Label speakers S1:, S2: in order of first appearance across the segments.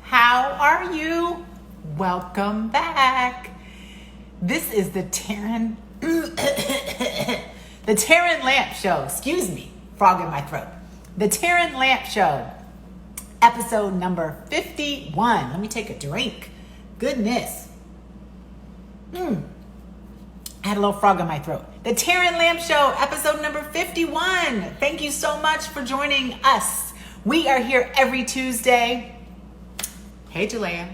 S1: How are you? Welcome back. This is the TERRAN the TERRAN Lamp Show. Excuse me, frog in my throat. The TERRAN Lamp Show, episode number 51. Let me take a drink. Goodness. I had a little frog in my throat. The TERRAN Lamp Show, episode number 51. Thank you so much for joining us. We are here every Tuesday. Hey, Julia.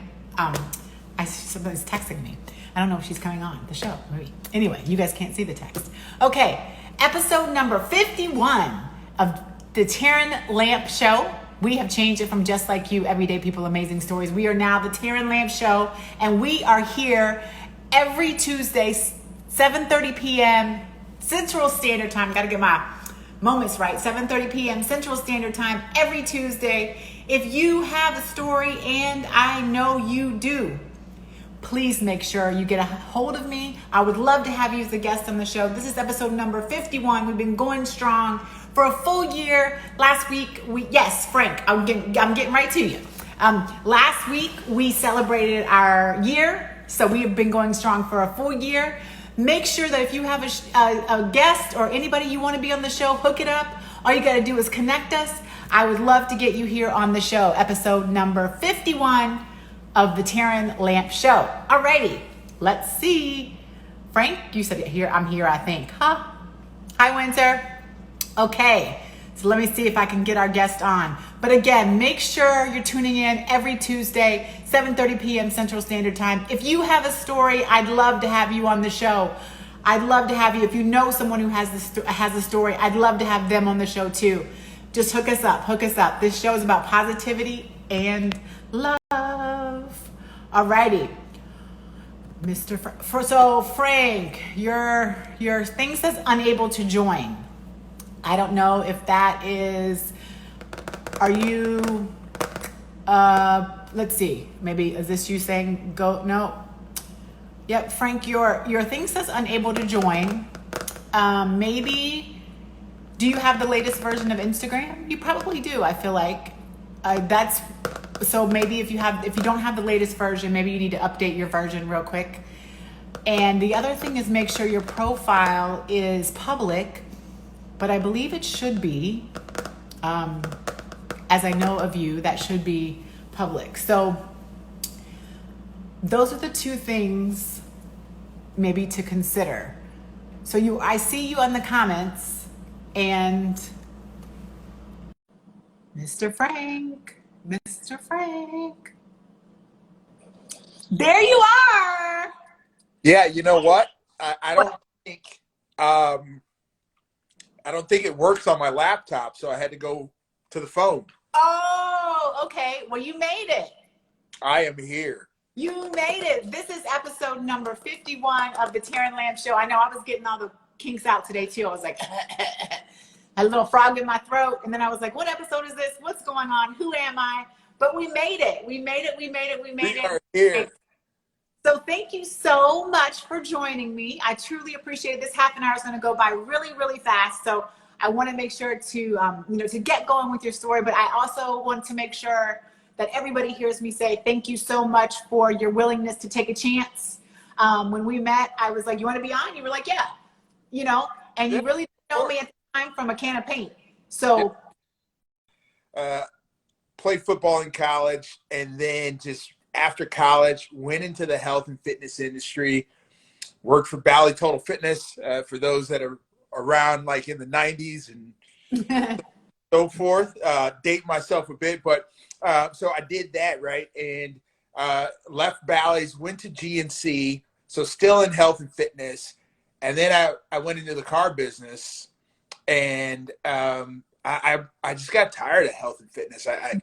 S1: Somebody's texting me. I don't know if she's coming on the show. Maybe. Anyway, you guys can't see the text. Okay, episode number 51 of the TERRAN Lamp Show. We have changed it from Just Like You, Everyday People, Amazing Stories. We are now the TERRAN Lamp Show, and we are here every Tuesday, 7:30 p.m. Central Standard Time. Got to get my moments right. 7:30 p.m. Central Standard Time every Tuesday. If you have a story, and I know you do, please make sure you get a hold of me. I would love to have you as a guest on the show. This is episode number 51. We've been going strong for a full year. Last week, Frank, I'm getting right to you. Last week, we celebrated our year. So we have been going strong for a full year. Make sure that if you have a guest or anybody you want to be on the show, hook it up. All you got to do is connect us. I would love to get you here on the show. Episode number 51 of the TERRAN Lamp Show. Alrighty, let's see. Frank, you said here. I'm here, I think. Huh? Hi, Winter. Okay, so let me see if I can get our guest on. But again, make sure you're tuning in every Tuesday, 7:30 p.m. Central Standard Time. If you have a story, I'd love to have you on the show. I'd love to have you. If you know someone who has a story, I'd love to have them on the show too. Just hook us up. Hook us up. This show is about positivity and love. Alrighty, Mr. So Frank, your thing says unable to join. I don't know if that is. Are you? Let's see. Maybe is this you saying go? No. Yep, Frank, your thing says unable to join. Maybe. Do you have the latest version of Instagram? You probably do. I feel like that's. So maybe if you don't have the latest version, maybe you need to update your version real quick. And the other thing is make sure your profile is public, but I believe it should be. As I know of you, that should be public. So those are the two things maybe to consider. So I see you on the comments, and Mr. Frank, there you are.
S2: Yeah, you know what? I don't think it works on my laptop, so I had to go to the phone.
S1: Oh, okay. Well, you made it.
S2: I am here.
S1: You made it. This is episode number 51 of the TERRAN Lamp Show. I know I was getting all the kinks out today too. I was like, a little frog in my throat. And then I was like, what episode is this? What's going on? Who am I? But we made it. We are
S2: here.
S1: So thank you so much for joining me. I truly appreciate it. This half an hour is going to go by really, really fast. So I want to make sure to, to get going with your story. But I also want to make sure that everybody hears me say thank you so much for your willingness to take a chance. When we met, I was like, you want to be on? You were like, yeah, and you really didn't know me at the time from a can of paint. So
S2: played football in college, and then just after college, went into the health and fitness industry, worked for Bally Total Fitness, for those that are around like in the 90s and so forth. Date myself a bit, but so I did that, right? And left Bally's, went to GNC, so still in health and fitness. And then I went into the car business, and I just got tired of health and fitness. I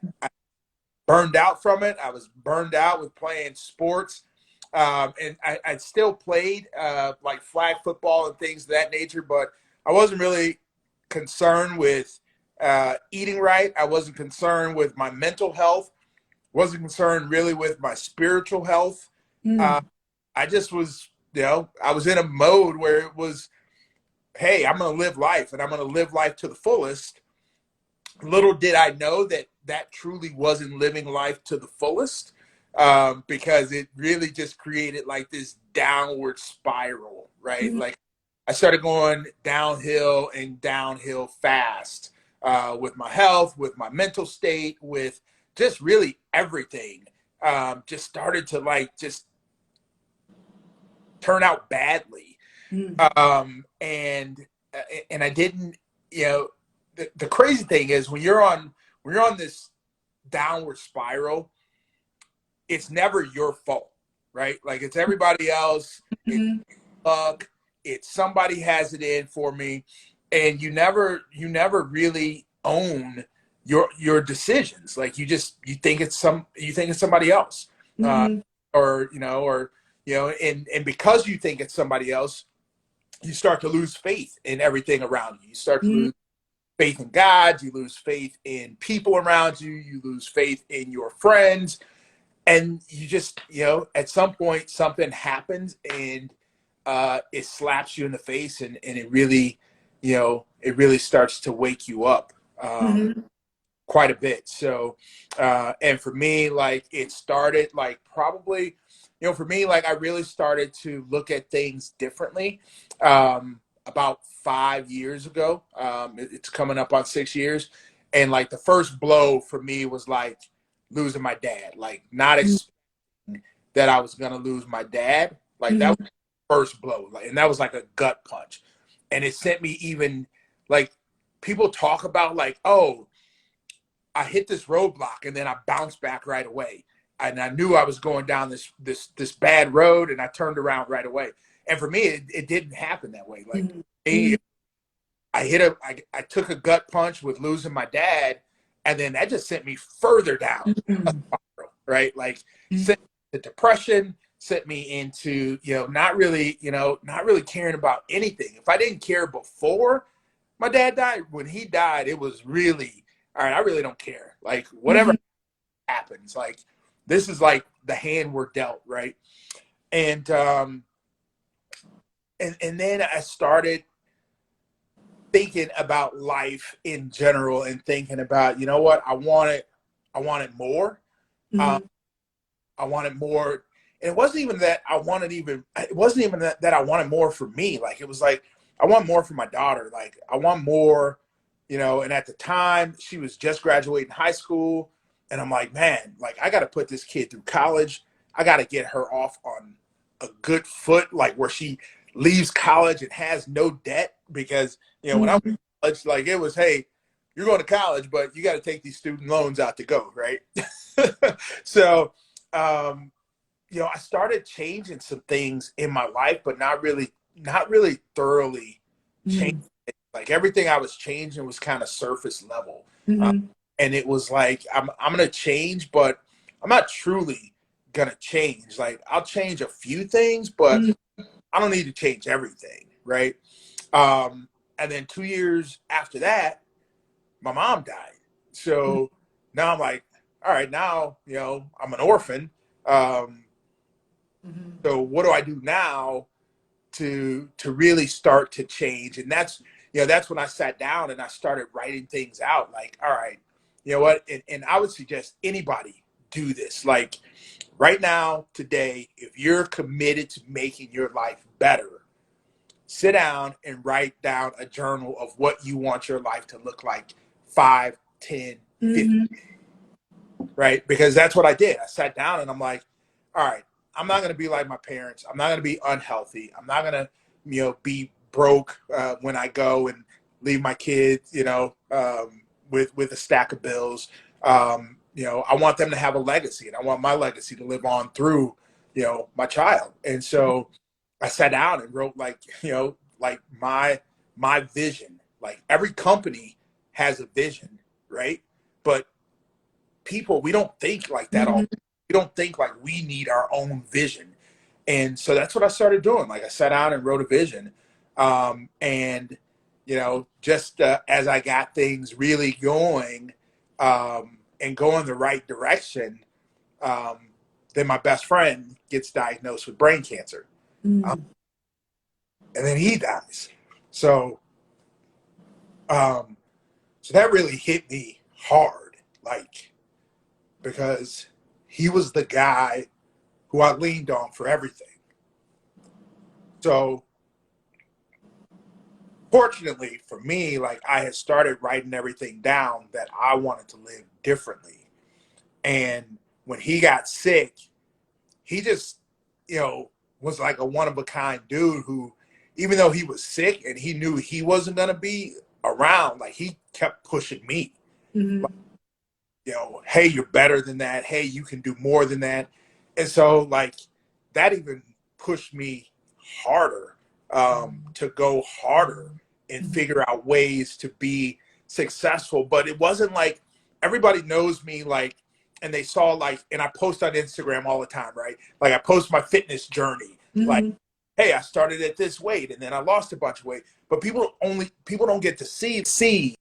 S2: burned out from it. I was burned out with playing sports. And I still played like flag football and things of that nature, but I wasn't really concerned with eating right. I wasn't concerned with my mental health. Wasn't concerned really with my spiritual health. I just was, I was in a mode where it was, hey, I'm going to live life, and I'm going to live life to the fullest. Little did I know that that truly wasn't living life to the fullest, because it really just created like this downward spiral, right?
S1: Mhm.
S2: Like I started going downhill and downhill fast, with my health, with my mental state, with just really everything. Just started to like just turn out badly.
S1: Mhm.
S2: And I didn't, you know, the crazy thing is when you're on this downward spiral, it's never your fault, right? Like it's everybody else. It's
S1: Mhm.
S2: luck. It's somebody has it in for me, and you never really own your decisions. Like you think it's somebody else, uh,
S1: Mhm.
S2: or and because you think it's somebody else, you start to lose faith in everything around you. You start to
S1: Mhm.
S2: lose faith in God. You lose faith in people around you. You lose faith in your friends, and you just at some point something happens, and it slaps you in the face, and it really starts to wake you up,
S1: Mhm.
S2: quite a bit. So, and for me, like it started like probably, for me, like I really started to look at things differently, about 5 years ago. It's coming up on 6 years. And like the first blow for me was like losing my dad, like not expecting that I was going to lose my dad. Like that was
S1: Mhm.
S2: the first blow. Like, and that was like a gut punch. And it sent me even like people talk about like, oh, I hit this roadblock and then I bounced back right away. And I knew I was going down this bad road, and I turned around right away. And for me, it didn't happen that way. Like
S1: Mhm.
S2: me, I took a gut punch with losing my dad, and then that just sent me further down a
S1: Mhm.
S2: spiral, right? Like
S1: Mhm.
S2: sent me to depression, sent me into, not really caring about anything. If I didn't care before my dad died, when he died, it was really, all right, I really don't care. Like whatever
S1: Mhm.
S2: happens, like this is like the hand we're dealt, right? And and then I started thinking about life in general, and thinking about, what I wanted more. Um,
S1: Mhm.
S2: I wanted more. And it wasn't even that I wanted even it wasn't even that I wanted more for me. Like it was like I want more for my daughter. Like I want more, and at the time she was just graduating high school, and I'm like, man, like I gotta put this kid through college. I gotta get her off on a good foot, like where she leaves college and has no debt. Because, when I was in
S1: Mhm.
S2: college, like it was, hey, you're going to college, but you got to take these student loans out to go, right? So um, I started changing some things in my life, but not really thoroughly changing.
S1: Mhm.
S2: Like everything I was changing was kind of surface level, uh,
S1: Mhm.
S2: and it was like I'm gonna change, but I'm not truly gonna change. Like I'll change a few things, but
S1: Mhm.
S2: I don't need to change everything, right? Um, and then 2 years after that, my mom died. So now I'm like, all right, now I'm an orphan. Um,
S1: Mhm.
S2: so what do I do now to really start to change? And that's when I sat down and I started writing things out. Like, all right, you know what? And I would suggest anybody do this. Like right now, today, if you're committed to making your life better, sit down and write down a journal of what you want your life to look like 5, 10, 15,
S1: Mhm.
S2: right? Because that's what I did. I sat down and I'm like, all right, I'm not going to be like my parents. I'm not going to be unhealthy. I'm not going to, be broke when I go and leave my kids, with a stack of bills. I want them to have a legacy, and I want my legacy to live on through, my child. And so I sat down and wrote like, like my vision. Like every company has a vision, right? But people, we don't think like that all.
S1: Mhm.
S2: We don't think like we need our own vision. And so that's what I started doing. Like I sat down and wrote a vision. And just as I got things really going, and going the right direction, um, then my best friend gets diagnosed with brain cancer. Um,
S1: Mhm.
S2: and then he dies. So um, so that really hit me hard. like, because he was the guy who I leaned on for everything. So fortunately for me, like, I had started writing everything down that I wanted to live differently. And when he got sick, he just, was like a one of a kind dude who, even though he was sick and he knew he wasn't going to be around, like, he kept pushing me.
S1: Mm-hmm.
S2: Like, hey, you're better than that. Hey, you can do more than that. And so, like, that even pushed me harder, to go harder and figure out ways to be successful. But it wasn't like everybody knows me, like, and they saw, like, and I post on Instagram all the time, right? Like, I post my fitness journey, like,
S1: Mm-hmm.
S2: hey, I started at this weight and then I lost a bunch of weight. But people don't get to see the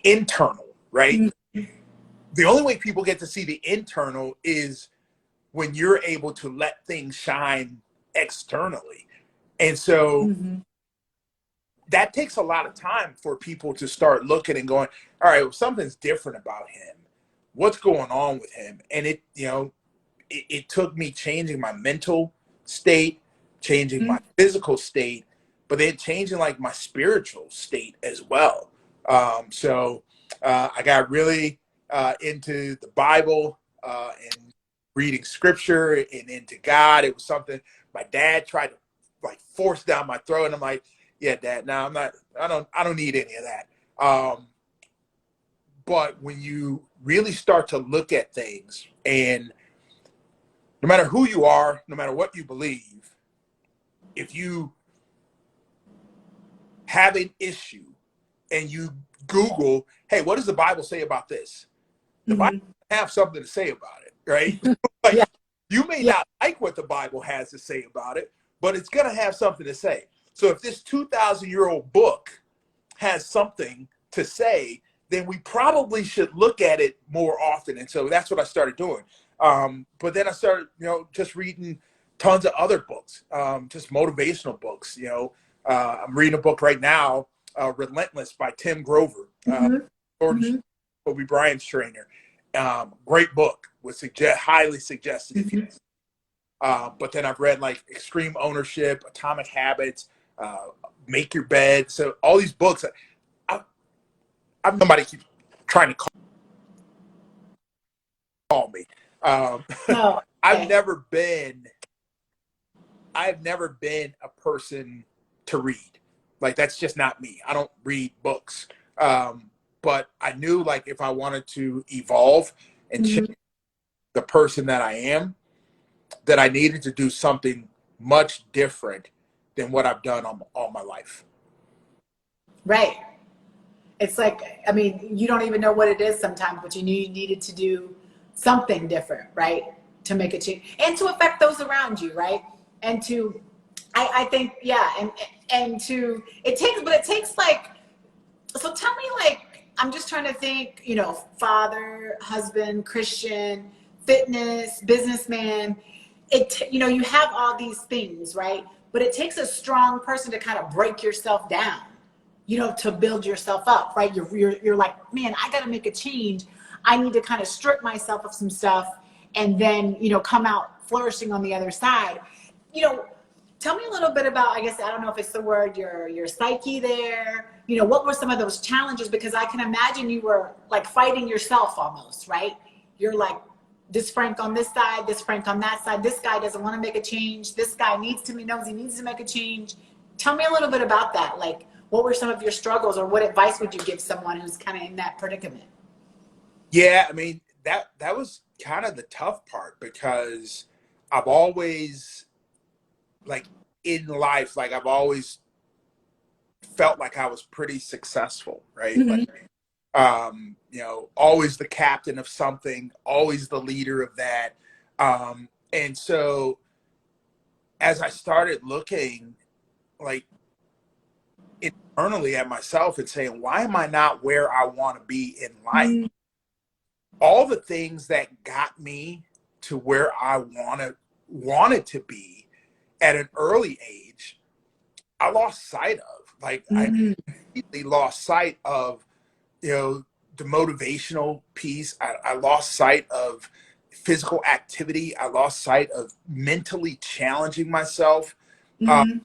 S2: internal, right?
S1: Mm-hmm.
S2: The only way people get to see the internal is when you're able to let things shine externally. And so
S1: Mm-hmm.
S2: that takes a lot of time for people to start looking and going, all right, well, something's different about him. What's going on with him? And it took me changing my mental state, changing my physical state, but then changing, like, my spiritual state as well. So I got really into the Bible, and reading scripture and into God. It was something my dad tried to, like, force down my throat, and I'm like, yeah, Dad, no, I'm not. I don't need any of that. But when you really start to look at things, and no matter who you are, no matter what you believe, if you have an issue and you Google, hey, what does the Bible say about this? The Bible
S1: Mm-hmm.
S2: have something to say about it, right? Like,
S1: Yeah.
S2: you may
S1: Yeah.
S2: not like what the Bible has to say about it, but it's going to have something to say. So if this 2,000-year-old book has something to say, then we probably should look at it more often. And so that's what I started doing. But then I started, just reading tons of other books, just motivational books. I'm reading a book right now, Relentless by Tim Grover,
S1: Mm-hmm.
S2: Jordan
S1: Mm-hmm.
S2: Kobe Bryant's trainer. Great book. Would highly suggest it if you.
S1: Mm-hmm.
S2: But then I've read, like, Extreme Ownership, Atomic Habits, Make Your Bed. So all these books. Somebody keeps trying to call me.
S1: No.
S2: I've
S1: Okay.
S2: never been. I've never been a person to read. Like, that's just not me. I don't read books. But I knew, like, if I wanted to evolve and change
S1: Mm-hmm.
S2: the person that I am, that I needed to do something much different than what I've done all my life.
S1: Right. It's like, I mean, you don't even know what it is sometimes, but you knew you needed to do something different, right? To make a change and to affect those around you, right? And to, I think, yeah, and to, it takes like, so tell me, like, I'm just trying to think, father, husband, Christian, fitness, businessman. You have all these things, right? But it takes a strong person to kind of break yourself down, to build yourself up, right? You're like, man, I got to make a change. I need to kind of strip myself of some stuff and then, come out flourishing on the other side. You know, Tell me a little bit about, I guess, I don't know if it's the word, your psyche there. What were some of those challenges? Because I can imagine you were like fighting yourself almost, right? You're like, this Frank on this side, this Frank on that side. This guy doesn't want to make a change. This guy knows he needs to make a change. Tell me a little bit about that. Like, what were some of your struggles, or what advice would you give someone who's kind of in that predicament?
S2: Yeah, I mean, that was kind of the tough part, because I've always, like, in life, like, I've always felt like I was pretty successful, right?
S1: Mm-hmm.
S2: Like, always the captain of something, always the leader of that. And so as I started looking, like, internally at myself and saying, why am I not where I want to be in life?
S1: Mm-hmm.
S2: All the things that got me to where I wanted to be at an early age, I lost sight of. Like,
S1: Mm-hmm.
S2: completely lost sight of, the motivational piece. I lost sight of physical activity. I lost sight of mentally challenging myself. Uh,
S1: Hmm.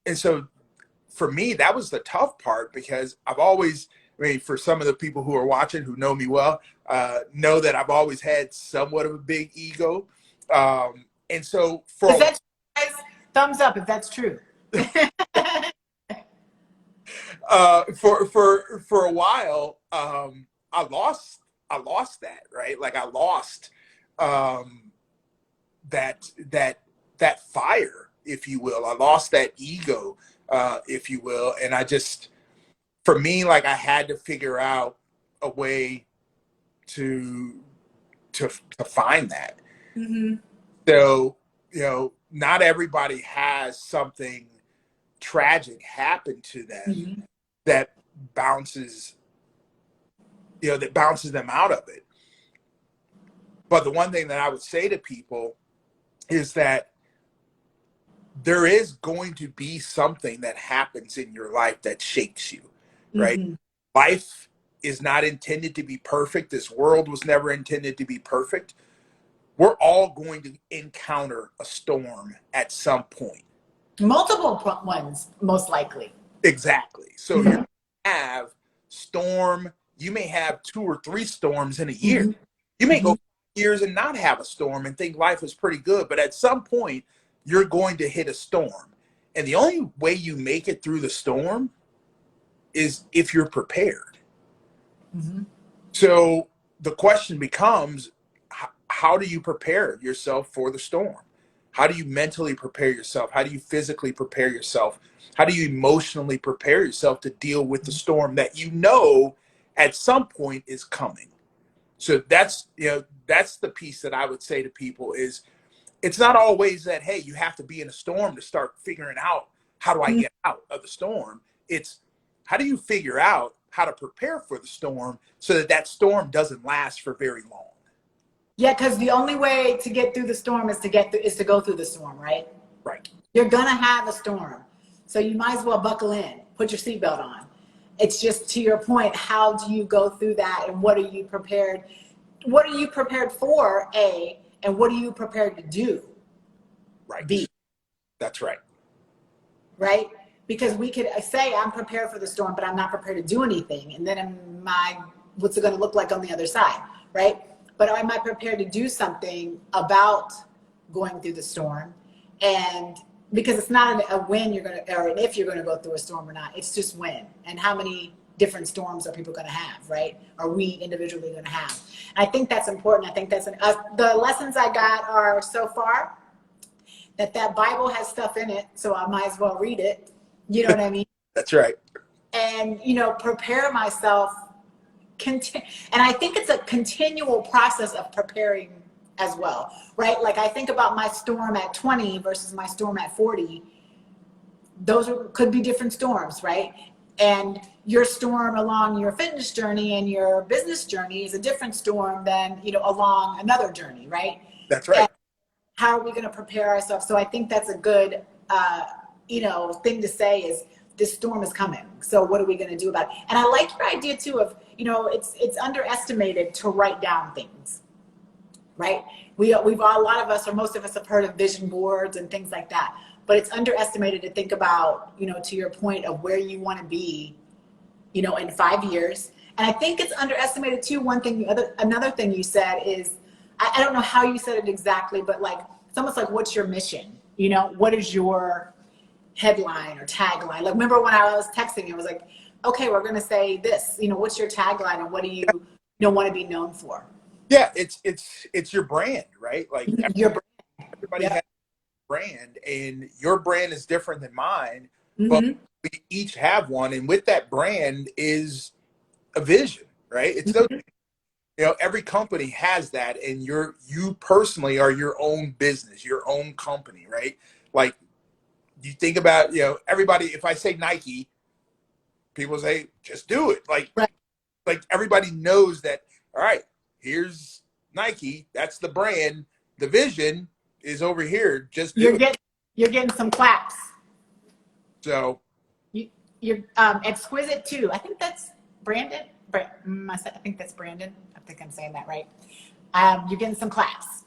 S2: and so for me, that was the tough part, because I've always, I mean, for some of the people who are watching who know me well, know that I've always had somewhat of a big ego. And so
S1: Is
S2: for
S1: that, guys? Thumbs up if that's true.
S2: for a while, I lost that, right? Like I lost um, that fire, if you will. I lost that ego, if you will, and I just, for me, like I had to figure out a way to to find that.
S1: Hmm.
S2: So, not everybody has something tragic happen to them
S1: Hmm.
S2: that bounces, that bounces them out of it. But the one thing that I would say to people is that there is going to be something that happens in your life that shakes you, right?
S1: Hmm.
S2: Life is not intended to be perfect. This world was never intended to be perfect. We're all going to encounter a storm at some point.
S1: Multiple ones, most likely.
S2: Exactly. So you're
S1: Hmm.
S2: going to have storm. You may have 2 or 3 storms in a year.
S1: Hmm.
S2: You may
S1: Hmm.
S2: go years and not have a storm and think life is pretty good. But at some point, you're going to hit a storm. And the only way you make it through the storm is if you're prepared.
S1: Hmm.
S2: So the question becomes, how do you prepare yourself for the storm? How do you mentally prepare yourself? How do you physically prepare yourself? How do you emotionally prepare yourself to deal with the storm that at some point is coming? So that's the piece that I would say to people is, it's not always that, hey, you have to be in a storm to start figuring out, how do I get out of the storm? It's, how do you figure out how to prepare for the storm so that that storm doesn't last for very long?
S1: Yeah, because the only way to get through the storm is to go through the storm, right?
S2: Right.
S1: You're gonna have a storm, so you might as well buckle in, put your seatbelt on. It's just to your point. How do you go through that, and what are you prepared? What are you prepared for? A, and what are you prepared to do?
S2: Right.
S1: B.
S2: That's right.
S1: Right? Because we could say I'm prepared for the storm, but I'm not prepared to do anything, and then what's it going to look like on the other side, right? But am I prepared to do something about going through the storm? And because it's not a when you're going to, or an if you're going to go through a storm or not, it's just when, and how many different storms are people going to have, right? Are we individually going to have? And I think that's important. I think the lessons I got are so far that Bible has stuff in it, so I might as well read it. You know what I mean?
S2: That's right.
S1: And prepare myself. And I think it's a continual process of preparing as well, right? Like I think about my storm at 20 versus my storm at 40. Could be different storms, right? And your storm along your fitness journey and your business journey is a different storm than along another journey, right?
S2: That's right.
S1: How are we going to prepare ourselves? So I think that's a good, thing to say is this storm is coming. So what are we going to do about it? And I like your idea too of, it's underestimated to write down things, right? We've a lot of us, or most of us, have heard of vision boards and things like that, but it's underestimated to think about, to your point of where you want to be, in 5 years. And I think it's underestimated too. Another thing you said is, I don't know how you said it exactly, but like, it's almost like, what's your mission? What is your headline or tagline? Like, remember when I was texting, it was like, okay, we're going to say this, what's your tagline and what do you, want to be known for?
S2: Yeah, it's your brand, right? Like
S1: Your brand.
S2: everybody has
S1: Yep.
S2: a brand, and your brand is different than mine, but
S1: Mm-hmm.
S2: we each have one, and with that brand is a vision, right? It's no,
S1: Mm-hmm.
S2: every company has that, and you personally are your own business, your own company, right? Like you think about, everybody, if I say Nike, people say just do it.
S1: Right.
S2: Like everybody knows that, all right, here's Nike, that's the brand, the vision is over here, just do
S1: You're
S2: it.
S1: getting, you're getting some claps.
S2: So
S1: You, You're exquisite too. I think that's Brandon. I think that's Brandon. I think I'm saying that right. You're getting some claps.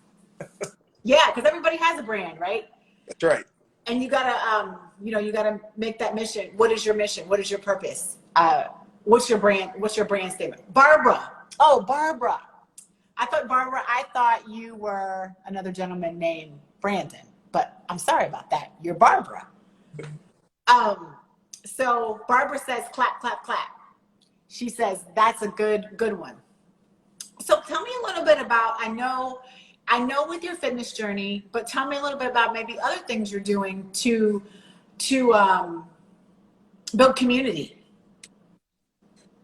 S1: Yeah, because everybody has a brand, right?
S2: That's right.
S1: And you gotta, you gotta make that mission. What is your mission? What is your purpose? What's your brand? What's your brand statement? Barbara. Oh, Barbara. I thought you were another gentleman named Brandon, but I'm sorry about that. You're Barbara. So Barbara says, clap, clap, clap. She says, that's a good one. So tell me a little bit about, I know with your fitness journey, but tell me a little bit about maybe other things you're doing to build community.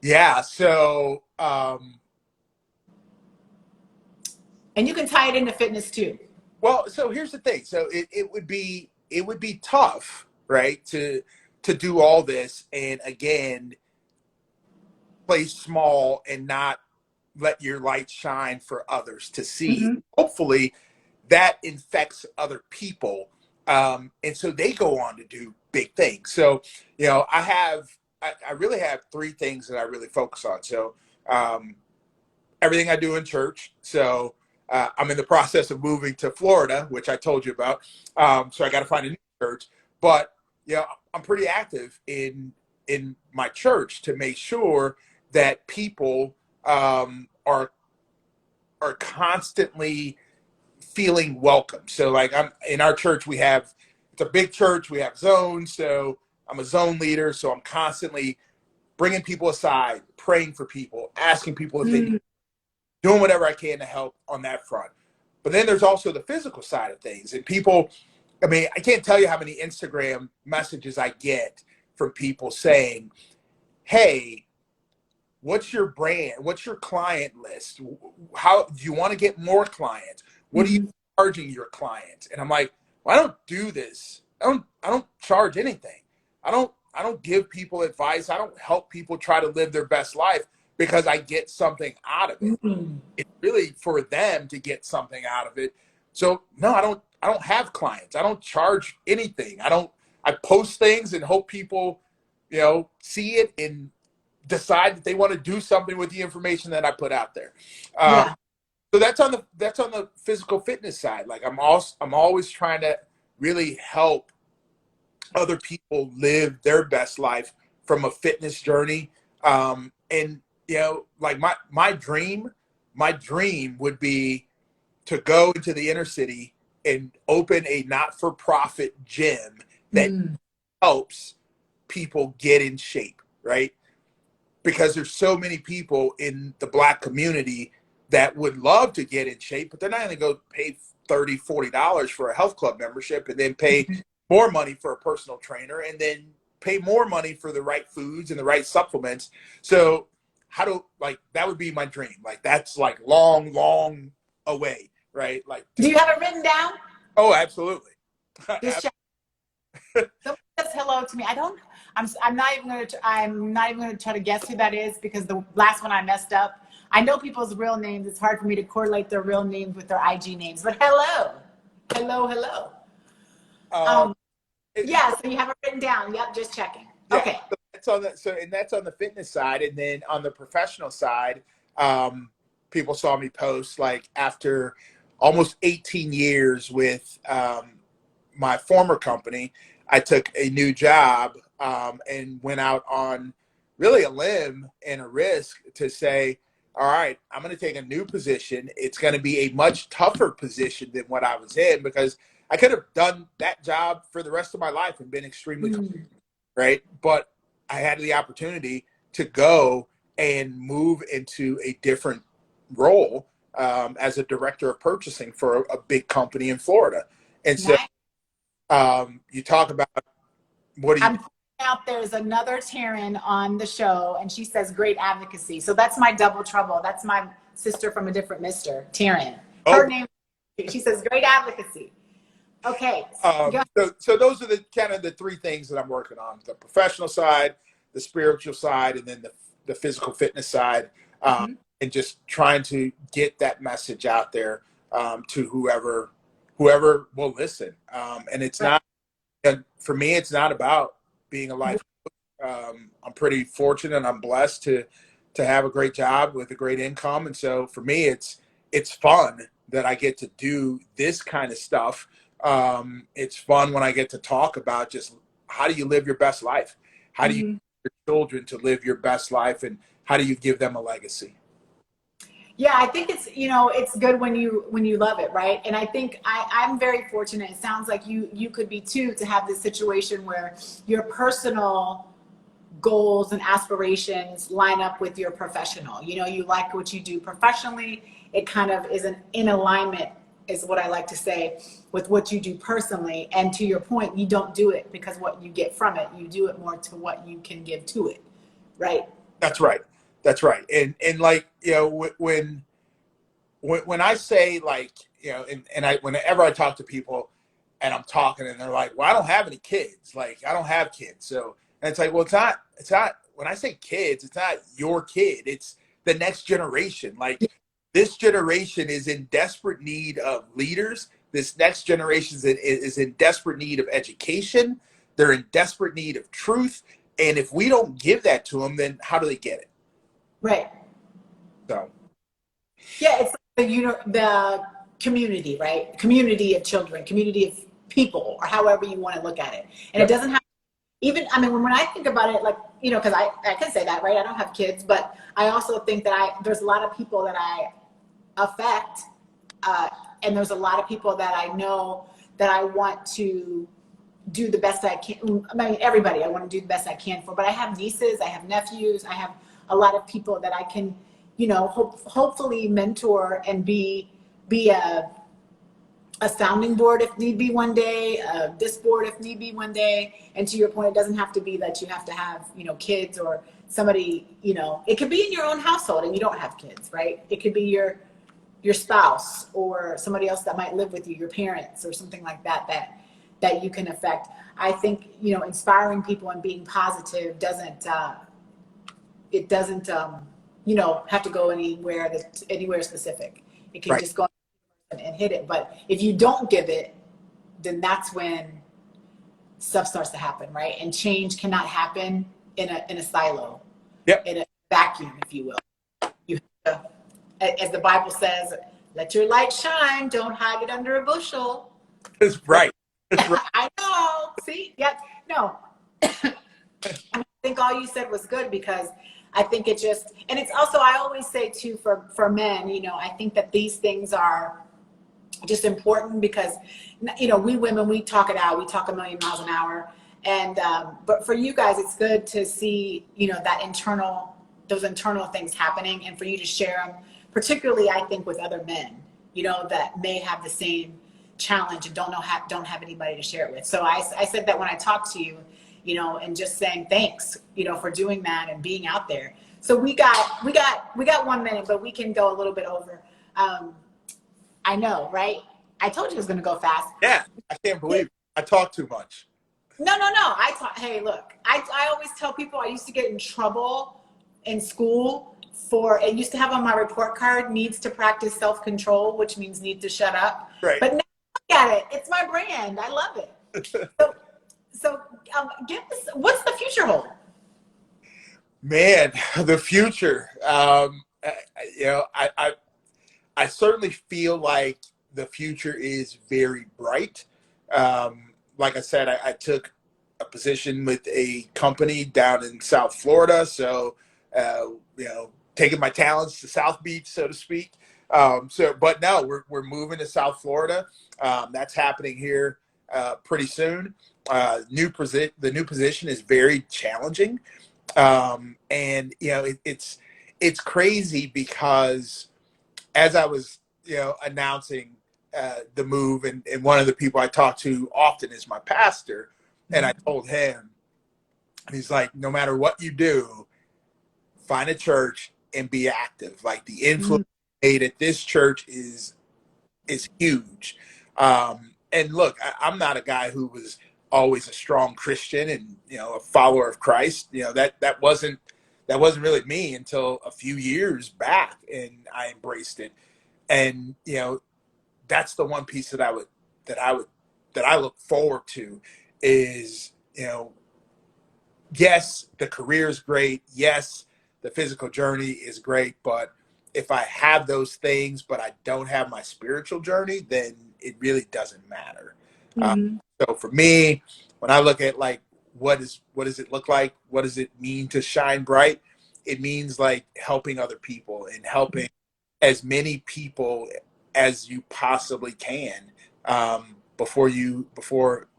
S2: Yeah. So,
S1: and you can tie it into fitness too.
S2: well, so here's the thing. So it would be tough, right, to do all this and again play small and not let your light shine for others to see.
S1: Mm-hmm.
S2: Hopefully, that infects other people, and so they go on to do big things. So I really have three things that I really focus on. So everything I do in church. So I'm in the process of moving to Florida, which I told you about. So I got to find a new church. But I'm pretty active in my church to make sure that people are constantly feeling welcome. So like I'm in our church, it's a big church. We have zones. So I'm a zone leader. So I'm constantly bringing people aside, praying for people, asking people if they need, doing whatever I can to help on that front. But then there's also the physical side of things. And people, I mean, I can't tell you how many Instagram messages I get from people saying, hey, what's your brand? What's your client list? How do you want to get more clients? What are you charging your clients? And I'm like, well, I don't do this. I don't charge anything. I don't give people advice. I don't help people try to live their best life because I get something out of it.
S1: Mm-hmm.
S2: It's really for them to get something out of it. So no, I don't have clients. I don't charge anything. I post things and hope people, see it and decide that they want to do something with the information that I put out there.
S1: Yeah.
S2: So that's on the physical fitness side. Like I'm always trying to really help other people live their best life from a fitness journey. And like my dream would be to go into the inner city and open a not-for-profit gym that helps people get in shape, right? Because there's so many people in the Black community that would love to get in shape, but they're not going to go pay $30-$40 for a health club membership and then pay more money for a personal trainer and then pay more money for the right foods and the right supplements. So that would be my dream. Like that's like long, long away, right? Like,
S1: do you have it written down?
S2: Oh, absolutely.
S1: Just check. Someone says hello to me. I'm not even going to try to guess who that is because the last one I messed up. I know people's real names. It's hard for me to correlate their real names with their IG names. But hello. Yeah, so you have it written down. Yep, just checking. Yeah, okay.
S2: So that's on the fitness side, and then on the professional side, people saw me post like after almost 18 years with my former company, I took a new job and went out on really a limb and a risk to say, all right, I'm going to take a new position. It's going to be a much tougher position than what I was in because I could have done that job for the rest of my life and been extremely right? But I had the opportunity to go and move into a different role as a director of purchasing for a big company in Florida. And so you talk about what do you...
S1: I'm pointing out there's another TERRAN on the show, and she says great advocacy. So that's my double trouble. That's my sister from a different mister, TERRAN. Her name, she says great advocacy. Okay.
S2: So those are the kind of the three things that I'm working on: the professional side, the spiritual side, and then the physical fitness side, and just trying to get that message out there to whoever will listen. And it's not, and for me, it's not about being a life coach. I'm pretty fortunate and I'm blessed to have a great job with a great income. And so for me, it's fun that I get to do this kind of stuff. It's fun when I get to talk about just how do you live your best life? How do you
S1: Mhm.
S2: get your children to live your best life, and how do you give them a legacy?
S1: Yeah, I think it's, it's good when you love it, right? And I think I'm very fortunate. It sounds like you could be too, to have this situation where your personal goals and aspirations line up with your professional. You like what you do professionally. It kind of is in alignment, is what I like to say, with what you do personally. And to your point, you don't do it because what you get from it. You do it more to what you can give to it, right?
S2: That's right. That's right. And like, when I say, like, and I whenever I talk to people and I'm talking and they're like, well, I don't have any kids. Like, I don't have kids. So, and it's like, well, it's not, when I say kids, it's not your kid. It's the next generation. Like, this generation is in desperate need of leaders. This next generation is in desperate need of education. They're in desperate need of truth. And if we don't give that to them, then how do they get it?
S1: Right.
S2: So,
S1: Yeah, it's like the community, right? Community of children, community of people, or however you want to look at it. And it
S2: yep.
S1: doesn't have, even, I mean, when I think about it, like, because I can say that, right? I don't have kids, but I also think that there's a lot of people that I affect, uh, and there's a lot of people that I know that I want to do the best I can. I mean, everybody I want to do the best I can for, but I have nieces, I have nephews, I have a lot of people that I can, hopefully mentor and be a sounding board if need be one day, a disc board if need be one day. And to your point, it doesn't have to be that you have to have, kids or somebody, it could be in your own household and you don't have kids, right? It could be your spouse or somebody else that might live with you, your parents or something like that you can affect. I think, inspiring people and being positive doesn't, it doesn't, have to go anywhere specific. It can
S2: Right.
S1: just go and hit it. But if you don't give it, then that's when stuff starts to happen, right? And change cannot happen in a silo,
S2: Yep.
S1: in a vacuum, if you will. You have to, as the Bible says, let your light shine. Don't hide it under a bushel.
S2: That's right. That's right.
S1: I know. See, yeah, no. I think all you said was good, because I think it just, and it's also, I always say too, for men, I think that these things are just important because, we women, we talk it out, we talk a million miles an hour. And, but for you guys, it's good to see, those internal things happening, and for you to share them, particularly I think with other men, that may have the same challenge and don't have anybody to share it with. So I said that when I talked to you, and just saying thanks, for doing that and being out there. So we got 1 minute, but we can go a little bit over. I know, right? I told you it was going to go fast.
S2: Yeah. I can't believe it. I talk too much.
S1: No. Hey, look, I always tell people I used to get in trouble in school it used to have on my report card, needs to practice self-control, which means need to shut up.
S2: Right.
S1: But now look at it. It's my brand. I love it. So give us, what's the future hold?
S2: Man, the future. I certainly feel like the future is very bright. Like I said, I took a position with a company down in South Florida, so taking my talents to South Beach, so to speak. But no, we're moving to South Florida. That's happening here pretty soon. The new position is very challenging, and it's crazy because as I was, announcing the move, and one of the people I talk to often is my pastor, and I told him, and he's like, no matter what you do, find a church and be active. Like, the influence made at this church is huge. And look, I'm not a guy who was always a strong Christian and a follower of Christ. That wasn't really me until a few years back, and I embraced it. And that's the one piece that I look forward to is yes, the career is great. Yes, the physical journey is great. But if I have those things, but I don't have my spiritual journey, then it really doesn't matter. Uh,
S1: Mm-hmm.
S2: so for me, when I look at like what does it look like? What does it mean to shine bright? It means like helping other people and helping as many people as you possibly can, before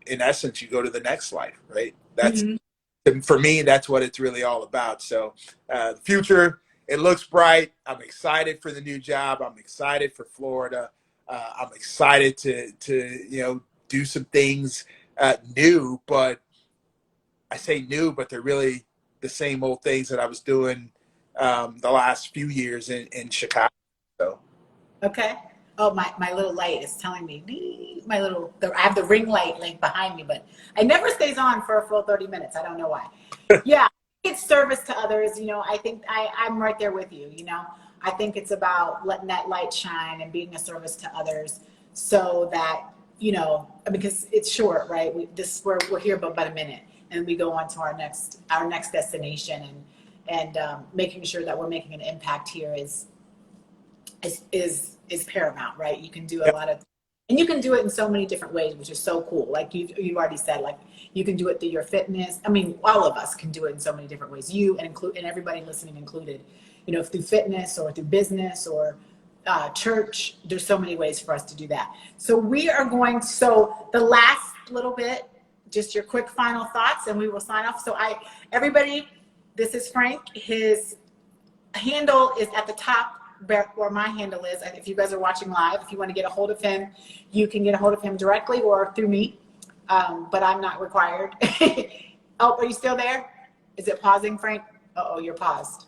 S2: in essence you go to the next life, right? That's
S1: Mm-hmm.
S2: For me, that's what it's really all about. So the future, it looks bright. I'm excited for the new job. I'm excited for Florida. I'm excited to do some things new, but I say new, but they're really the same old things that I was doing the last few years in Chicago. So
S1: Okay. Oh, my little light is telling me, I have the ring light like behind me, but it never stays on for a full 30 minutes. I don't know why. Yeah. It's service to others. I think I'm right there with you. I think it's about letting that light shine and being a service to others so that, because it's short, right? We're here about a minute and we go on to our next destination, and making sure that we're making an impact here is paramount, right? You can do a
S2: yeah,
S1: lot of, and you can do it in so many different ways, which is so cool. Like you've already said, like you can do it through your fitness. I mean, all of us can do it in so many different ways. You and everybody listening included. Through fitness or through business or church. There's so many ways for us to do that. So we are going. So the last little bit, just your quick final thoughts, and we will sign off. So everybody, this is Frank. His handle is at the top where my handle is. If you guys are watching live, if you want to get a hold of him, you can get a hold of him directly or through me, but I'm not required. Oh, are you still there? Is it pausing, Frank? Uh-oh, you're paused.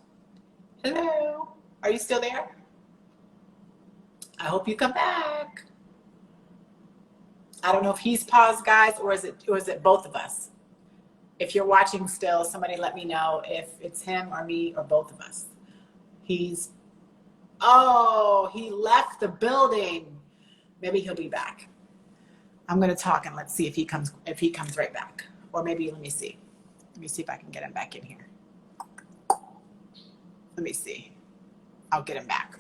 S1: Hello, are you still there? I hope you come back. I don't know if he's paused, guys, or is it both of us? If you're watching still, somebody let me know if it's him or me or both of us. Oh, he left the building. Maybe he'll be back. I'm going to talk and let's see if he comes right back. Or maybe let me see. Let me see if I can get him back in here. Let me see. I'll get him back.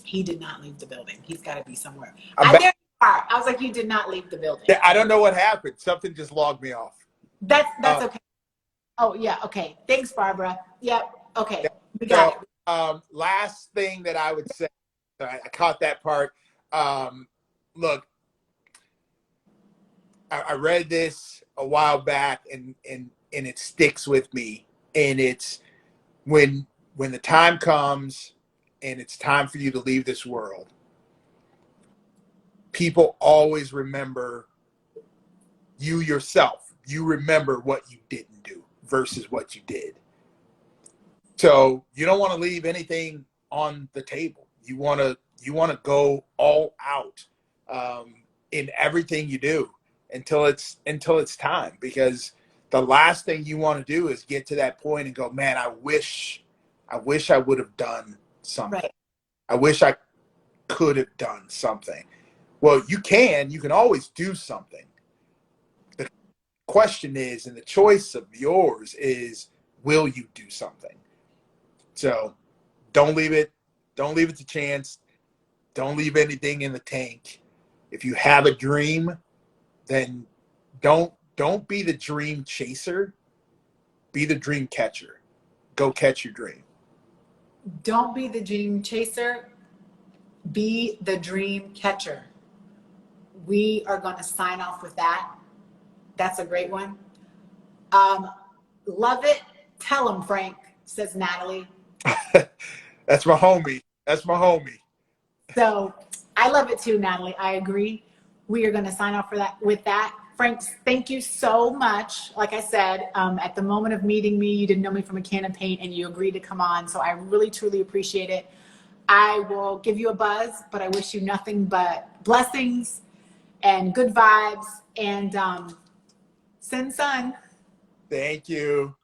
S1: He did not leave the building. He's got to be somewhere.
S2: I'm back.
S1: There you are. I was like, you did not leave the building.
S2: Yeah, I don't know what happened. Something just logged me off.
S1: That's okay. Oh, yeah. Okay. Thanks, Barbara. Yep. Okay. We got it.
S2: Last thing that I would say, I caught that part. Look, I read this a while back, and it sticks with me. And it's when the time comes, and it's time for you to leave this world. People always remember you yourself. You remember what you didn't do versus what you did. So you don't want to leave anything on the table. You want to go all out in everything you do until it's time, because the last thing you want to do is get to that point and go, man, I wish I would have done something.
S1: Right.
S2: I wish I could have done something. Well, you can always do something. The question is, and the choice of yours is, will you do something? So don't leave it to chance. Don't leave anything in the tank. If you have a dream, then don't be the dream chaser. Be the dream catcher. Go catch your dream.
S1: Don't be the dream chaser. Be the dream catcher. We are going to sign off with that. That's a great one. Love it. Tell him, Frank, says Natalie.
S2: That's my homie. That's my homie.
S1: So I love it too, Natalie. I agree. We are going to sign off with that. Frank, thank you so much. Like I said, at the moment of meeting me, you didn't know me from a can of paint and you agreed to come on. So I really, truly appreciate it. I will give you a buzz, but I wish you nothing but blessings and good vibes, and send sun.
S2: Thank you.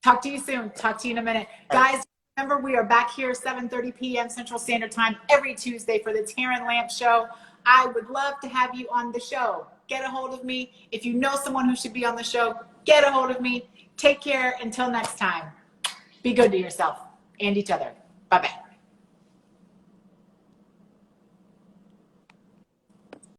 S1: Talk to you soon. Talk to you in a minute. Guys, remember we are back here 7:30 p.m. Central Standard Time every Tuesday for the TERRAN Lamp Show. I would love to have you on the show. Get a hold of me. If you know someone who should be on the show, get a hold of me. Take care. Until next time, be good to yourself and each other. Bye-bye.